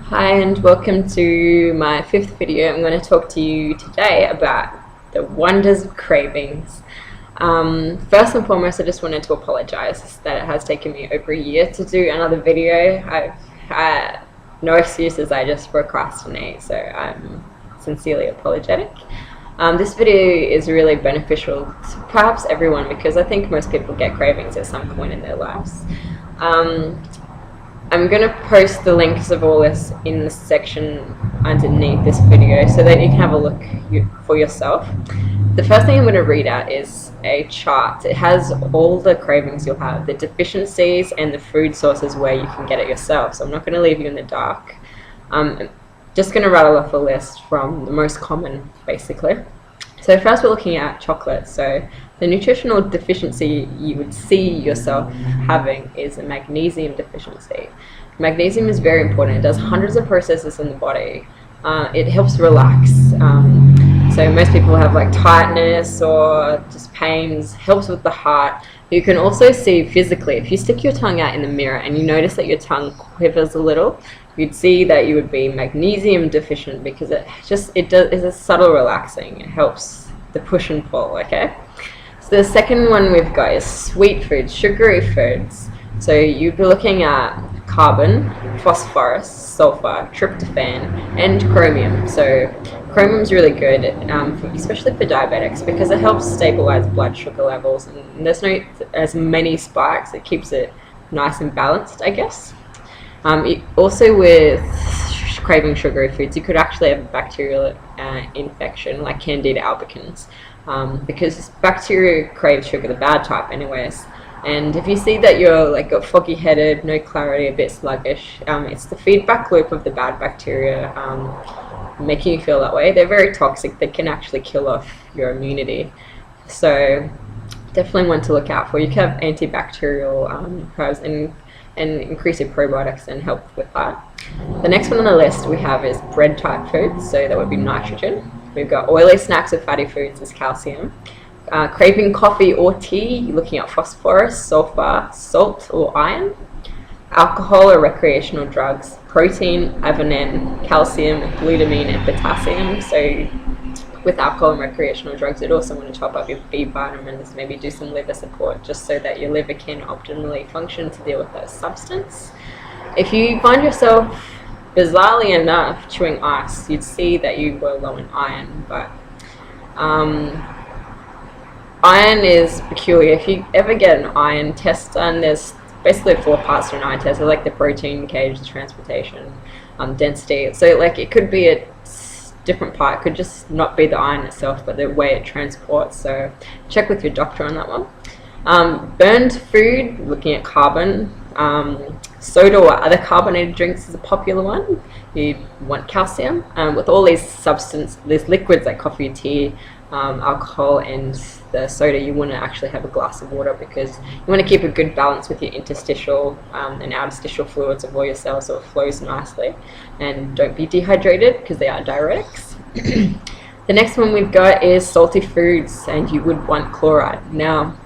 Hi and welcome to my fifth video. I'm going to talk to you today about the wonders of cravings. First and foremost, I just wanted to apologize that it has taken me over a year to do another video. I've had no excuses, I just procrastinate, so I'm sincerely apologetic. This video is really beneficial to perhaps everyone because I think most people get cravings at some point in their lives. I'm going to post the links of all this in the section underneath this video so that you can have a look for yourself. The first thing I'm going to read out is a chart. It has all the cravings you'll have, the deficiencies and the food sources where you can get it yourself. So I'm not going to leave you in the dark. I'm just going to rattle off a list from the most common, basically. So first we're looking at chocolate. So the nutritional deficiency you would see yourself having is a magnesium deficiency. Magnesium is very important. It does hundreds of processes in the body. It helps relax. So most people have like tightness or just pains, helps with the heart. You can also see physically, if you stick your tongue out in the mirror and you notice that your tongue quivers a little, you'd see that you would be magnesium deficient because it's a subtle relaxing. It helps the push and pull, okay? So the second one we've got is sweet foods, sugary foods. So you'd be looking at carbon, phosphorus, sulfur, tryptophan, and chromium. So chromium is really good, especially for diabetics, because it helps stabilize blood sugar levels, and there's not as many spikes. It keeps it nice and balanced, I guess. Also with craving sugary foods, you could actually have a bacterial infection like Candida albicans, because bacteria crave sugar, the bad type anyways. And if you see that you're like got foggy headed, no clarity, a bit sluggish, it's the feedback loop of the bad bacteria making you feel that way. They're very toxic. They can actually kill off your immunity. So definitely one to look out for. You can have antibacterial herbs and increase your probiotics and help with that. The next one on the list we have is bread type foods, so that would be nitrogen. We've got oily snacks or fatty foods is calcium. Craving coffee or tea, you're looking at phosphorus, sulfur, salt or iron. Alcohol or recreational drugs, protein, adenine, calcium, glutamine and potassium. So with alcohol and recreational drugs, you'd also want to top up your B vitamins, maybe do some liver support just so that your liver can optimally function to deal with that substance. If you find yourself, bizarrely enough, chewing ice, you'd see that you were low in iron, but iron is peculiar. If you ever get an iron test done, there's basically 4 parts to an iron test. They're like the protein, kg, the transportation, density. So like it could be a different part. It could just not be the iron itself, but the way it transports. So check with your doctor on that one. Burned food, looking at carbon. Soda or other carbonated drinks is a popular one. You want calcium. With all these liquids like coffee, tea, alcohol and the soda, you want to actually have a glass of water because you want to keep a good balance with your interstitial and interstitial fluids of all your cells so it flows nicely, and don't be dehydrated because they are diuretics. The next one we've got is salty foods, and you would want chloride. Now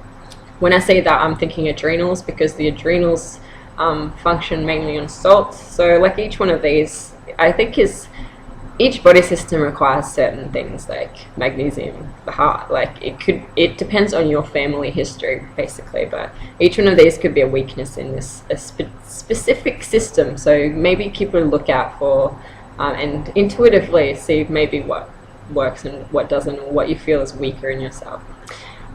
when I say that, I'm thinking adrenals because the adrenals function mainly on salt. So like each one of these, I think each body system requires certain things like magnesium, the heart, like it depends on your family history basically, but each one of these could be a weakness in this specific system. So maybe keep a lookout for and intuitively see maybe what works and what doesn't, or what you feel is weaker in yourself.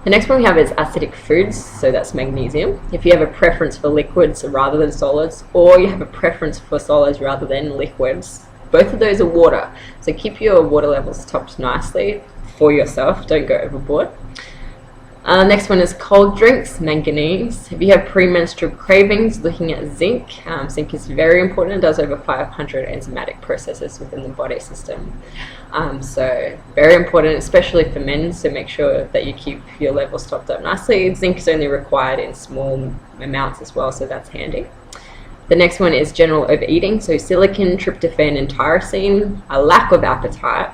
The next one we have is acidic foods, so that's magnesium. If you have a preference for liquids rather than solids, or you have a preference for solids rather than liquids, both of those are water, so keep your water levels topped nicely for yourself, don't go overboard. Next one is cold drinks, manganese. If you have premenstrual cravings, looking at zinc. Zinc is very important. It does over 500 enzymatic processes within the body system. So very important, especially for men, so make sure that you keep your levels topped up nicely. Zinc is only required in small amounts as well, so that's handy. The next one is general overeating, so silicon, tryptophan and tyrosine, a lack of appetite,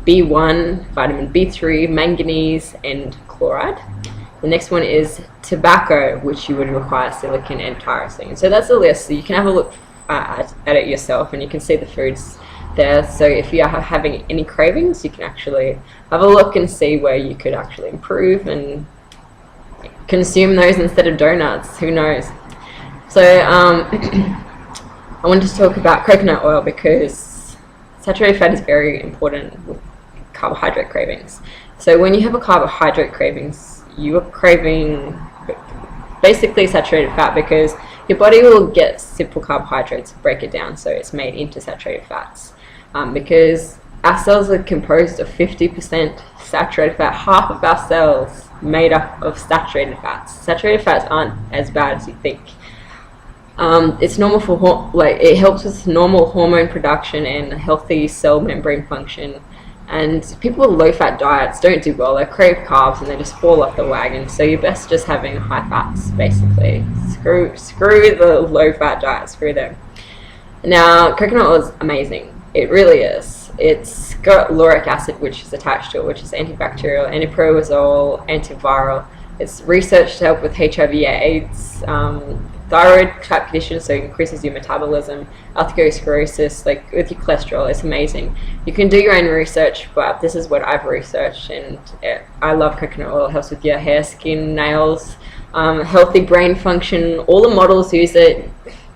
B1, vitamin B3, manganese and chloride. The next one is tobacco, which you would require silicon and tyrosine. So that's the list. So you can have a look at it yourself, and you can see the foods there. So if you are having any cravings, you can actually have a look and see where you could actually improve and consume those instead of donuts. Who knows? So I wanted to talk about coconut oil because saturated fat is very important with carbohydrate cravings. So when you have a carbohydrate cravings, you are craving basically saturated fat because your body will get simple carbohydrates, break it down so it's made into saturated fats. Because our cells are composed of 50% saturated fat. Half of our cells made up of saturated fats. Saturated fats aren't as bad as you think. It's normal for it helps with normal hormone production and healthy cell membrane function. And people with low-fat diets don't do well. They crave carbs and they just fall off the wagon. So you're best just having high fats, basically. Screw the low-fat diet. Screw them. Now, coconut oil is amazing. It really is. It's got lauric acid, which is attached to it, which is antibacterial, antiproposal, antiviral. It's researched to help with HIV/AIDS, thyroid type conditions, so it increases your metabolism, atherosclerosis, like with your cholesterol. It's amazing. You can do your own research, but this is what I've researched, and I love coconut oil. It helps with your hair, skin, nails, healthy brain function. All the models use it.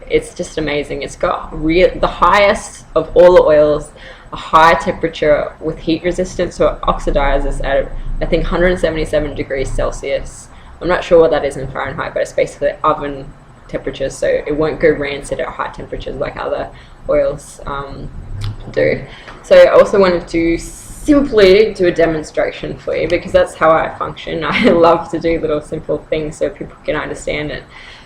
It's just amazing. It's got the highest of all the oils, a high temperature with heat resistance, so it oxidizes at I think 177 degrees Celsius. I'm not sure what that is in Fahrenheit, but it's basically oven temperatures, so it won't go rancid at high temperatures like other oils do. So I also wanted to simply do a demonstration for you because that's how I function. I love to do little simple things so people can understand it.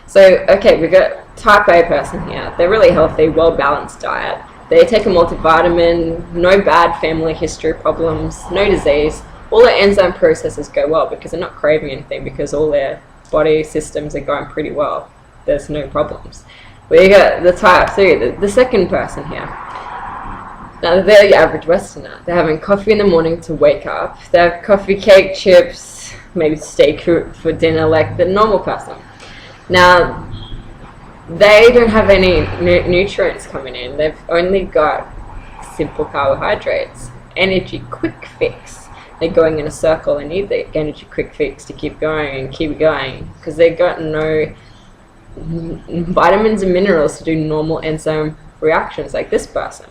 So okay, we've got type A person here. They're really healthy, well-balanced diet. They take a multivitamin, no bad family history problems, no disease. All their enzyme processes go well because they're not craving anything, because all their body systems are going pretty well. There's no problems. We got the type C, the second person here. Now they're your average Westerner. They're having coffee in the morning to wake up. They have coffee, cake, chips, maybe steak for dinner like the normal person. Now, they don't have any nutrients coming in. They've only got simple carbohydrates. Energy, quick fix. They're going in a circle. They need the energy, quick fix to keep going and keep going because they've got no vitamins and minerals to do normal enzyme reactions like this person.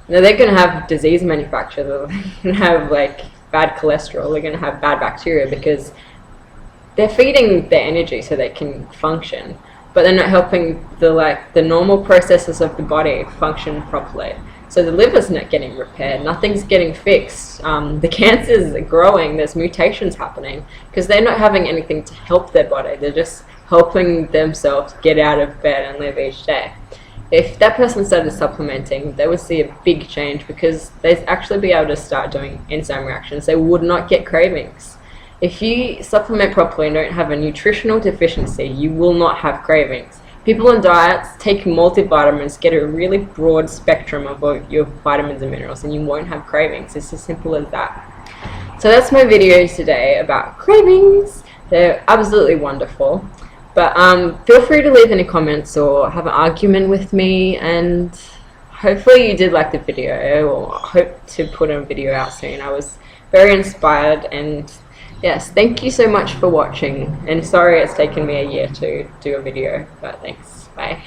Now they're going to have disease manufacture. They're going to have like bad cholesterol. They're going to have bad bacteria because they're feeding their energy so they can function, but they're not helping the normal processes of the body function properly. So the liver's not getting repaired, nothing's getting fixed. The cancer's growing, there's mutations happening because they're not having anything to help their body. They're just helping themselves get out of bed and live each day. If that person started supplementing, they would see a big change because they'd actually be able to start doing enzyme reactions. They would not get cravings. If you supplement properly and don't have a nutritional deficiency, you will not have cravings. People on diets take multivitamins, get a really broad spectrum of your vitamins and minerals, and you won't have cravings. It's as simple as that. So that's my video today about cravings. They're absolutely wonderful. But feel free to leave any comments or have an argument with me, and hopefully you did like the video, or hope to put a video out soon. I was very inspired, and yes, thank you so much for watching, and sorry it's taken me a year to do a video, but thanks, bye.